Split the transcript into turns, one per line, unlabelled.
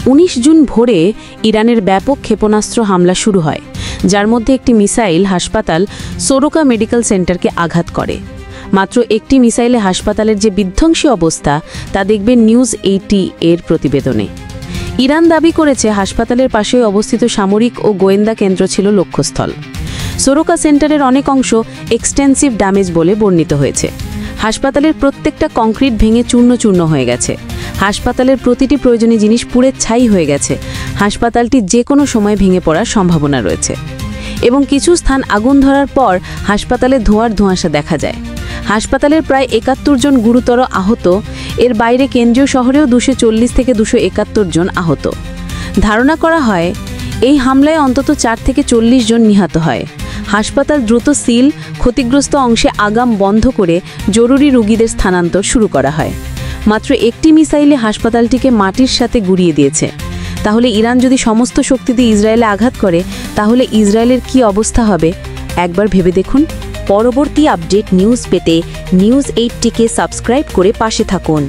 19 June ভোরে ইরানের ব্যাপক ক্ষেপণাস্ত্র হামলা শুরু হয়, যার মধ্যে একটি মিসাইল হাসপাতাল সোরোকা মেডিকেল সেন্টারকে আঘাত করে। মাত্র একটি মিসাইলে হাসপাতালের যে বিধ্বংসী অবস্থা তা দেখবেন নিউজ 80 এর প্রতিবেদনে। ইরান দাবি করেছে হাসপাতালের পাশেই অবস্থিত সামরিক ও গোয়েন্দা কেন্দ্র ছিল লক্ষ্যস্থল। সোরোকা সেন্টারের অনেক অংশ এক্সটেন্সিভ ড্যামেজ বলে বর্ণিত হয়েছে। হাসপাতালের প্রত্যেকটা কংক্রিট ভেঙে চূর্ণ চূর্ণ হয়ে গেছে। হাসপাতালের প্রতিটি প্রয়োজনীয় জিনিস পুড়ে ছাই হয়ে গেছে। হাসপাতালটি যে কোনো সময় ভেঙে পড়ার সম্ভাবনা রয়েছে এবং কিছু স্থান আগুন ধরার পর হাসপাতালে ধোঁয়ার ধোঁয়াশা দেখা যায়। হাসপাতালের প্রায় 71 জন গুরুতর আহত। এর বাইরে কেন্দ্রীয় শহরেও 240 থেকে 271 জন আহত। ধারণা করা হয় এই হামলায় অন্তত 4 থেকে 40 জন নিহত হয়। হাসপাতাল দ্রুত সিল, ক্ষতিগ্রস্ত অংশে আগাম বন্ধ করে জরুরি রোগীদের স্থানান্তর শুরু করা হয়। মাত্র একটি মিসাইলে হাসপাতালটিকে মাটির সাথে গুঁড়িয়ে দিয়েছে। তাহলে ইরান যদি সমস্ত শক্তি দিয়ে ইসরায়েলে আঘাত করে, তাহলে ইসরায়েলের কি অবস্থা হবে একবার ভেবে দেখুন।
পরবর্তী আপডেট নিউজ পেতে নিউজ 80কে সাবস্ক্রাইব করে পাশে থাকুন।